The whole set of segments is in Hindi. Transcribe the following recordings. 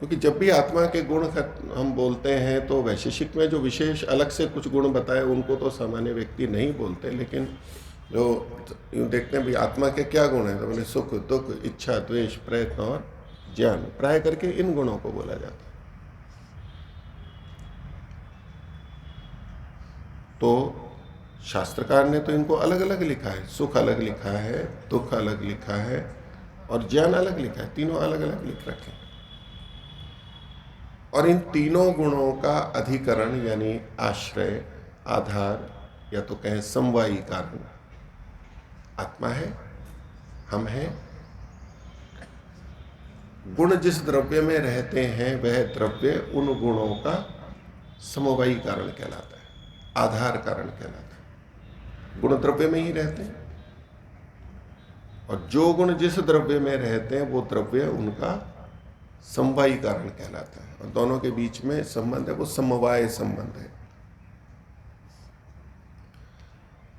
क्योंकि जब भी आत्मा के गुण हम बोलते हैं तो वैशेषिक में जो विशेष अलग से कुछ गुण बताए उनको तो सामान्य व्यक्ति नहीं बोलते, लेकिन जो यूँ देखते हैं भाई आत्मा के क्या गुण हैं, तो बोले सुख दुख इच्छा द्वेष प्रयत्न और ज्ञान, प्राय करके इन गुणों को बोला जाता है। तो शास्त्रकार ने तो इनको अलग अलग लिखा है, सुख अलग लिखा है, दुख अलग लिखा है और ज्ञान अलग लिखा है, तीनों अलग अलग लिख रखे हैं। और इन तीनों गुणों का अधिकरण यानी आश्रय, आधार या तो कहें समवायी कारण आत्मा है, हम हैं। गुण जिस द्रव्य में रहते हैं वह द्रव्य उन गुणों का समवायी कारण कहलाता है, आधार कारण कहलाता है। गुण द्रव्य में ही रहते हैं और जो गुण जिस द्रव्य में रहते हैं वो द्रव्य उनका समवायी कारण कहलाता है। और दोनों के बीच में संबंध है वो समवाय संबंध है।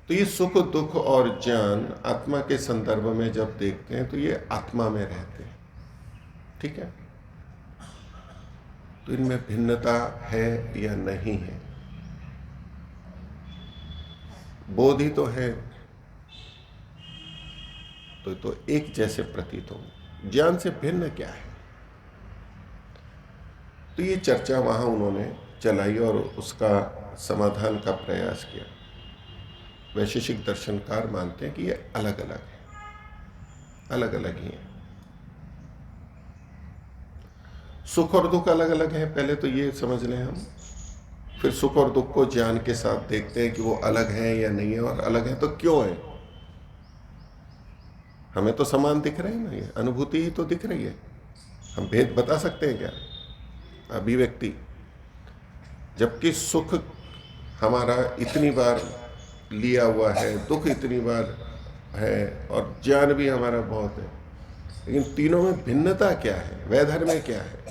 तो ये सुख दुख और ज्ञान आत्मा के संदर्भ में जब देखते हैं तो ये आत्मा में रहते हैं, ठीक है। तो इनमें भिन्नता है या नहीं है, बोध ही तो है, तो एक जैसे प्रतीत हो। ज्ञान से भिन्न क्या है, तो ये चर्चा वहां उन्होंने चलाई और उसका समाधान का प्रयास किया। वैशेषिक दर्शनकार मानते हैं कि ये अलग अलग है, अलग अलग ही है। सुख और दुख अलग अलग है, पहले तो ये समझ लें हम। फिर सुख और दुख को ज्ञान के साथ देखते हैं कि वो अलग है या नहीं है, और अलग है तो क्यों है। हमें तो समान दिख रहे हैं ना, ये अनुभूति ही तो दिख रही है। हम भेद बता सकते हैं क्या, अभिव्यक्ति। जबकि सुख हमारा इतनी बार लिया हुआ है, दुख इतनी बार है और ज्ञान भी हमारा बहुत है, लेकिन तीनों में भिन्नता क्या है, वैधर्म्य क्या है।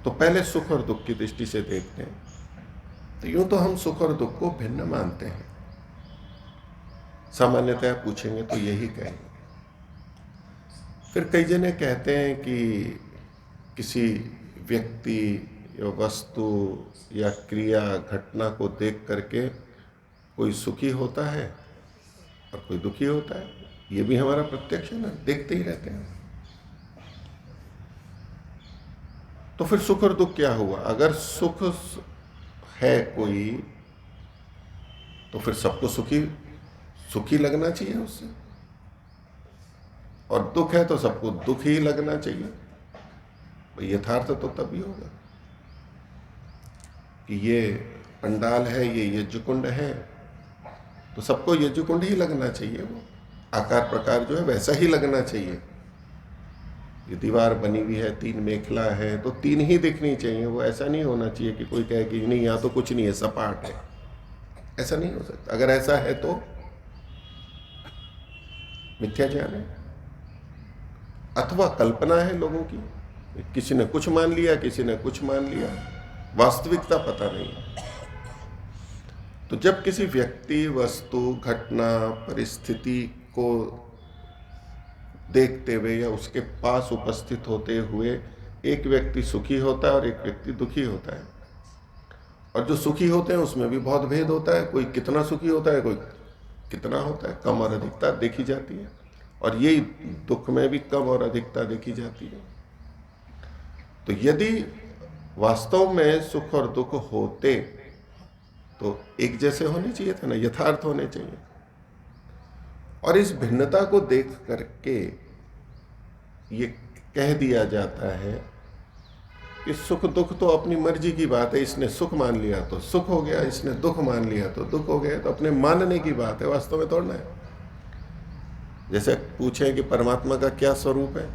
तो पहले सुख और दुख की दृष्टि से देखते हैं। तो यूं तो हम सुख और दुख को भिन्न मानते हैं, सामान्यतः पूछेंगे तो यही कहेंगे। फिर कई जने कहते हैं कि किसी व्यक्ति या वस्तु या क्रिया घटना को देख करके कोई सुखी होता है और कोई दुखी होता है। ये भी हमारा प्रत्यक्ष है ना, देखते ही रहते हैं। तो फिर सुख और दुख क्या हुआ। अगर सुख है कोई तो फिर सबको सुखी सुखी लगना चाहिए उससे, और दुख है तो सबको दुख ही लगना चाहिए। यथार्थ तो तभी होगा कि ये पंडाल है, ये यज्ञकुंड है, तो सबको यज्ञकुंड ही लगना चाहिए। वो आकार प्रकार जो है वैसा ही लगना चाहिए। ये दीवार बनी हुई है, 3 मेखला है, तो 3 ही दिखनी चाहिए। वो ऐसा नहीं होना चाहिए कि कोई कहे कि नहीं यहाँ तो कुछ नहीं है, सपाट है। ऐसा नहीं हो सकता। अगर ऐसा है तो मिथ्या ज्ञान है अथवा कल्पना है लोगों की। किसी ने कुछ मान लिया, किसी ने कुछ मान लिया, वास्तविकता पता नहीं। तो जब किसी व्यक्ति, वस्तु, घटना, परिस्थिति को देखते हुए या उसके पास उपस्थित होते हुए एक व्यक्ति सुखी होता है और एक व्यक्ति दुखी होता है, और जो सुखी होते हैं उसमें भी बहुत भेद होता है। कोई कितना सुखी होता है, कोई कितना होता है, कम और अधिकता देखी जाती है। और यही दुख में भी कम और अधिकता देखी जाती है। तो यदि वास्तव में सुख और दुख होते तो एक जैसे होने चाहिए थे ना, यथार्थ होने चाहिए। और इस भिन्नता को देख करके ये कह दिया जाता है कि सुख दुख तो अपनी मर्जी की बात है। इसने सुख मान लिया तो सुख हो गया, इसने दुख मान लिया तो दुख हो गया। तो अपने मानने की बात है, वास्तव में तोड़ना है। जैसे पूछें कि परमात्मा का क्या स्वरूप है,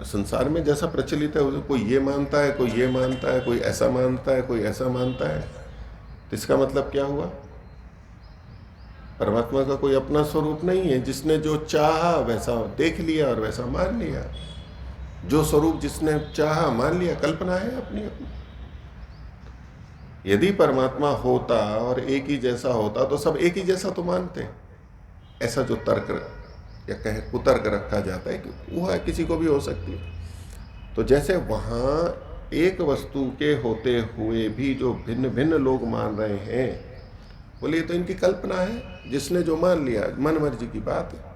संसार में जैसा प्रचलित है उसे कोई ये मानता है, कोई ये मानता है, कोई ऐसा मानता है, कोई ऐसा मानता है। तो इसका मतलब क्या हुआ, परमात्मा का कोई अपना स्वरूप नहीं है। जिसने जो चाहा वैसा देख लिया और वैसा मान लिया। जो स्वरूप जिसने चाहा मान लिया, कल्पना है अपनी अपनी। यदि परमात्मा होता और एक ही जैसा होता तो सब एक ही जैसा तो मानते। ऐसा जो तर्क या कहें कुतर्क रखा जाता है कि वह किसी को भी हो सकती है। तो जैसे वहाँ एक वस्तु के होते हुए भी जो भिन्न भिन्न लोग मान रहे हैं, बोले तो इनकी कल्पना है, जिसने जो मान लिया मन मर्जी की बात है।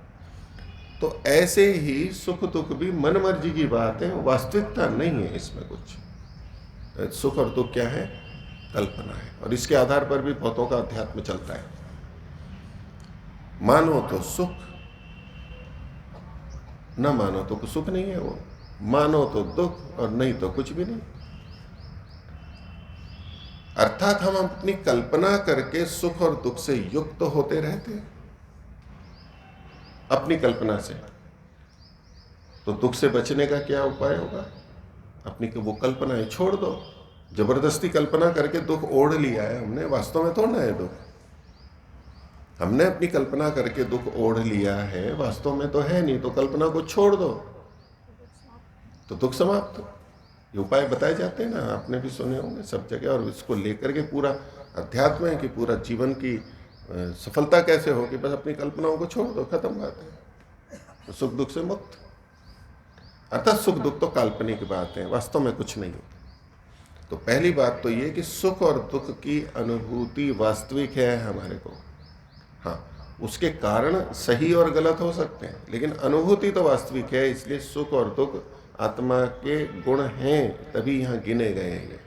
तो ऐसे ही सुख दुख भी मन मर्जी की बात है, वास्तविकता नहीं है इसमें कुछ। सुख और दुख क्या है? कल्पना है, और इसके आधार पर भी बहुतों का अध्यात्म चलता है। मानो तो सुख, न मानो तो सुख नहीं है वो, मानो तो दुख और नहीं तो कुछ भी नहीं। अर्थात हम अपनी कल्पना करके सुख और दुख से युक्त होते रहते हैं अपनी कल्पना से। तो दुख से बचने का क्या उपाय होगा? अपनी वो कल्पनाएं छोड़ दो। जबरदस्ती कल्पना करके दुख ओढ़ लिया है हमने, वास्तव में थोड़ा है दुख। हमने अपनी कल्पना करके दुख ओढ़ लिया है, वास्तव में तो है नहीं। तो कल्पना को छोड़ दो तो दुख समाप्त। ये उपाय बताए जाते हैं ना, आपने भी सुने होंगे सब जगह। और इसको लेकर के पूरा अध्यात्म है कि पूरा जीवन की सफलता कैसे हो कि बस अपनी कल्पनाओं को छोड़ दो, खत्म बात है, तो सुख दुख से मुक्त। अर्थात सुख दुख तो काल्पनिक बात है, वास्तव में कुछ नहीं है। तो पहली बात तो ये कि सुख और दुख की अनुभूति वास्तविक है हमारे को। हाँ, उसके कारण सही और गलत हो सकते हैं, लेकिन अनुभूति तो वास्तविक है। इसलिए सुख और दुख आत्मा के गुण हैं, तभी यहां गिने गए हैं।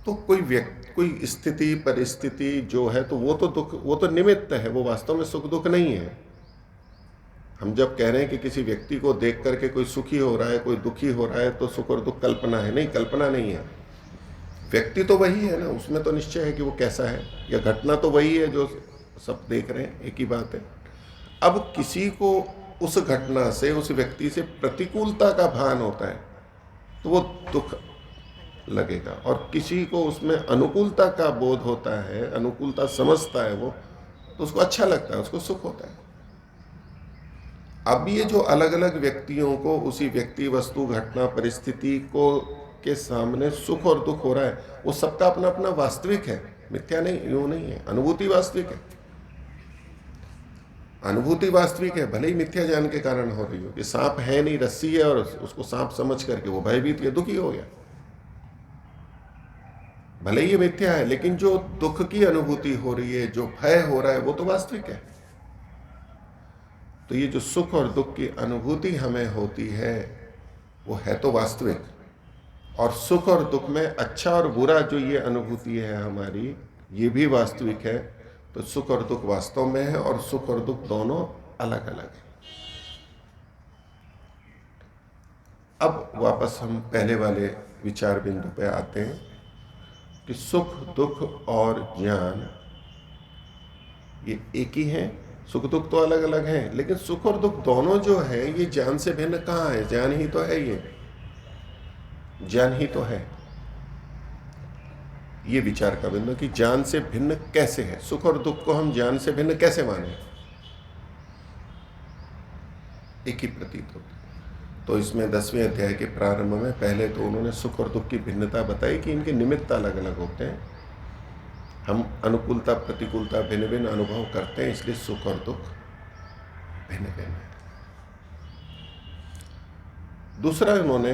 तो कोई व्यक्ति, कोई स्थिति परिस्थिति जो है, तो वो तो दुख, वो तो निमित्त है, वो वास्तव में सुख दुख नहीं है। हम जब कह रहे हैं कि किसी व्यक्ति को देख करके कोई सुखी हो रहा है, कोई दुखी हो रहा है, तो सुख और दुख कल्पना है। नहीं, कल्पना नहीं है। व्यक्ति तो वही है ना, उसमें तो निश्चय है कि वो कैसा है, या घटना तो वही है जो सब देख रहे हैं, एक ही बात है। अब किसी को उस घटना से, उस व्यक्ति से प्रतिकूलता का भान होता है तो वो दुख लगेगा, और किसी को उसमें अनुकूलता का बोध होता है, अनुकूलता समझता है वो, तो उसको अच्छा लगता है, उसको सुख होता है। अब ये जो अलग अलग व्यक्तियों को उसी व्यक्ति, वस्तु, घटना, परिस्थिति को के सामने सुख और दुख हो रहा है, वो सबका अपना अपना वास्तविक है, मिथ्या नहीं, यूं नहीं है। अनुभूति वास्तविक है, अनुभूति वास्तविक है, भले ही मिथ्या ज्ञान के कारण हो रही हो कि सांप है नहीं, रस्सी है, और उसको सांप समझ करके वो भयभीत या दुखी हो गया, भले ही ये मिथ्या है, लेकिन जो दुख की अनुभूति हो रही है, जो भय हो रहा है, वो तो वास्तविक है। तो ये जो सुख और दुख की अनुभूति हमें होती है, वो है तो वास्तविक। और सुख और दुख में अच्छा और बुरा जो ये अनुभूति है हमारी, ये भी वास्तविक है। तो सुख और दुख वास्तव में है, और सुख और दुख दोनों अलग अलग है। अब वापस हम पहले वाले विचार बिंदु पे आते हैं कि सुख दुख और ज्ञान ये एक ही है। सुख दुख तो अलग अलग हैं, लेकिन सुख और दुख दोनों जो है, ये ज्ञान से भिन्न कहाँ है? ज्ञान ही तो है, ये ज्ञान ही तो है। ये विचार का बिंदु कि ज्ञान से भिन्न कैसे है, सुख और दुख को हम ज्ञान से भिन्न कैसे माने, एक ही प्रतीत होता है। तो इसमें 10वें अध्याय के प्रारंभ में पहले तो उन्होंने सुख और दुख की भिन्नता बताई कि इनके निमित्त अलग अलग होते हैं। हम अनुकूलता प्रतिकूलता भिन्न भिन्न अनुभव करते हैं, इसलिए सुख और दुख भिन्न भिन्न है। दूसरा उन्होंने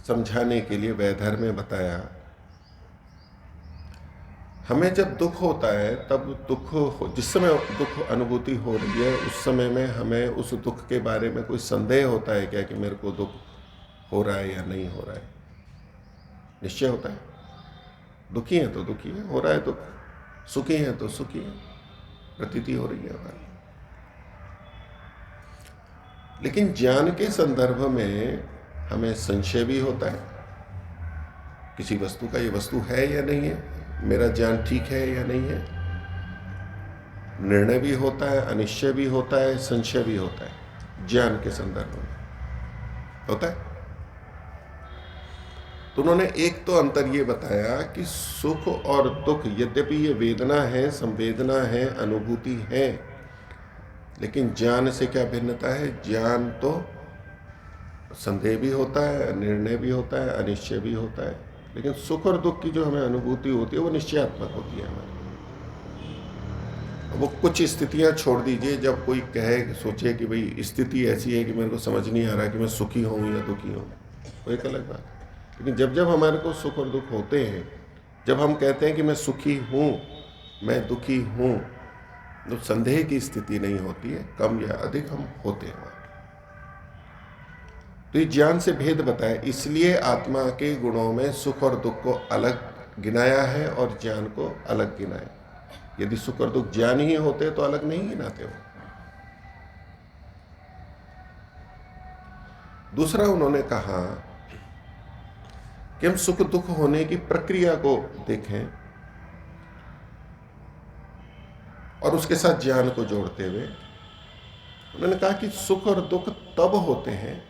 समझाने के लिए वैधर्म में बताया, हमें जब दुख होता है, तब जिस समय दुख अनुभूति हो रही है, उस समय में हमें उस दुख के बारे में कोई संदेह होता है क्या कि मेरे को दुख हो रहा है या नहीं हो रहा है? निश्चय होता है, दुखी है तो दुखी है, हो रहा है दुख, सुखी है तो सुखी है, प्रतीति हो रही है हमारी। लेकिन ज्ञान के संदर्भ में हमें संशय भी होता है किसी वस्तु का, ये वस्तु है या नहीं है, मेरा ज्ञान ठीक है या नहीं है। निर्णय भी होता है, अनिश्चय भी होता है, संशय भी होता है, ज्ञान के संदर्भ में होता है। तो उन्होंने एक तो अंतर ये बताया कि सुख और दुख यद्यपि ये वेदना है, संवेदना है, अनुभूति है, लेकिन ज्ञान से क्या भिन्नता है? ज्ञान तो संदेह भी होता है, निर्णय भी होता है, अनिश्चय भी होता है, लेकिन सुख और दुख की जो हमें अनुभूति होती है वो निश्चयात्मक होती है हमारी। वो कुछ स्थितियां छोड़ दीजिए, जब कोई कहे, सोचे कि भाई स्थिति ऐसी है कि मेरे को समझ नहीं आ रहा कि मैं सुखी हूँ या दुखी हूँ, वो एक अलग बात है। लेकिन जब जब हमारे को सुख और दुख होते हैं, जब हम कहते हैं कि मैं सुखी हूँ, मैं दुखी हूँ, तो संदेह की स्थिति नहीं होती है, कम या अधिक हम होते हैं। तो ये ज्ञान से भेद बताया, इसलिए आत्मा के गुणों में सुख और दुख को अलग गिनाया है और ज्ञान को अलग गिनाया। यदि सुख और दुख ज्ञान ही होते तो अलग नहीं गिनाते हो। दूसरा उन्होंने कहा कि हम सुख दुख होने की प्रक्रिया को देखें और उसके साथ ज्ञान को जोड़ते हुए उन्होंने कहा कि सुख और दुख तब होते हैं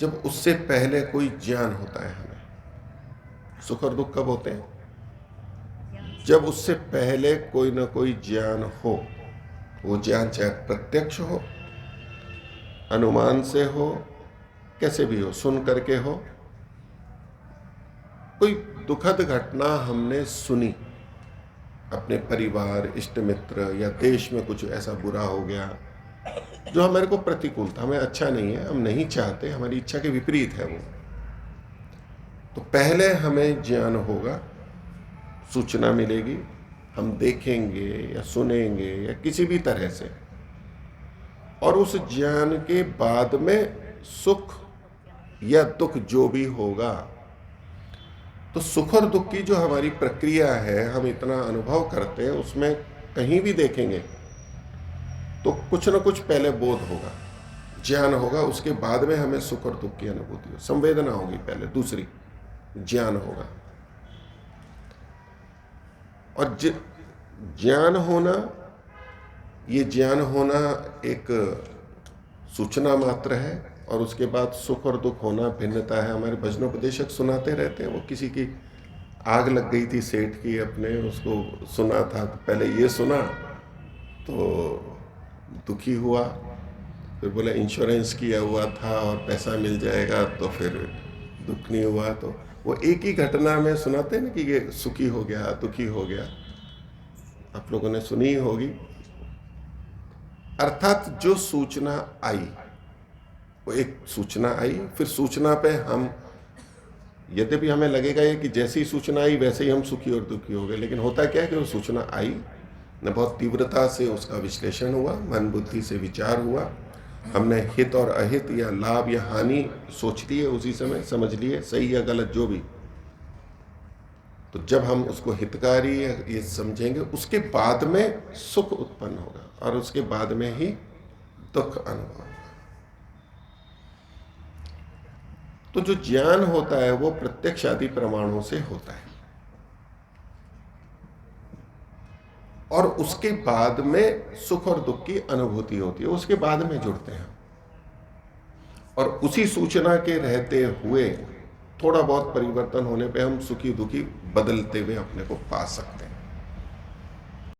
जब उससे पहले कोई ज्ञान होता है हमें। सुख और दुख कब होते हैं? जब उससे पहले कोई ना कोई ज्ञान हो। वो ज्ञान चाहे प्रत्यक्ष हो, अनुमान से हो, कैसे भी हो, सुन करके हो। कोई दुखद घटना हमने सुनी, अपने परिवार, इष्ट मित्र या देश में कुछ ऐसा बुरा हो गया जो हमारे को प्रतिकूल था, हमें अच्छा नहीं है, हम नहीं चाहते, हमारी इच्छा के विपरीत है वो। तो पहले हमें ज्ञान होगा, सूचना मिलेगी, हम देखेंगे या सुनेंगे या किसी भी तरह से, और उस ज्ञान के बाद में सुख या दुख जो भी होगा, तो सुख और दुख की जो हमारी प्रक्रिया है, हम इतना अनुभव करते हैं, उसमें कहीं भी देखेंगे तो कुछ ना कुछ पहले बोध होगा, ज्ञान होगा, उसके बाद में हमें सुख और दुख की अनुभूति हो, संवेदना होगी पहले, दूसरी ज्ञान होगा। और ज्ञान होना, ये ज्ञान होना एक सूचना मात्र है, और उसके बाद सुख और दुख होना भिन्नता है। हमारे भजनोपदेशक सुनाते रहते हैं, वो किसी की आग लग गई थी सेठ की, अपने उसको सुना था, तो पहले ये सुना तो दुखी हुआ, फिर बोला इंश्योरेंस किया हुआ था और पैसा मिल जाएगा, तो फिर दुख नहीं हुआ। तो वो एक ही घटना में सुनाते हैं ना कि ये सुखी हो गया, दुखी हो गया, आप लोगों ने सुनी ही होगी। अर्थात जो सूचना आई, वो एक सूचना आई, फिर सूचना पे हम, यद्यपि हमें लगेगा ये कि जैसी सूचना आई वैसे ही हम सुखी और दुखी हो गए, लेकिन होता क्या है कि वो सूचना आई न, बहुत तीव्रता से उसका विश्लेषण हुआ, मन बुद्धि से विचार हुआ, हमने हित और अहित या लाभ या हानि सोच लिए, उसी समय समझ लिए, सही या गलत जो भी। तो जब हम उसको हितकारी ये समझेंगे, उसके बाद में सुख उत्पन्न होगा और उसके बाद में ही दुख अनुभव होगा। तो जो ज्ञान होता है वो प्रत्यक्ष आदि प्रमाणों से होता है, और उसके बाद में सुख और दुख की अनुभूति होती है, उसके बाद में जुड़ते हैं। और उसी सूचना के रहते हुए थोड़ा बहुत परिवर्तन होने पे हम सुखी दुखी बदलते हुए अपने को पा सकते हैं।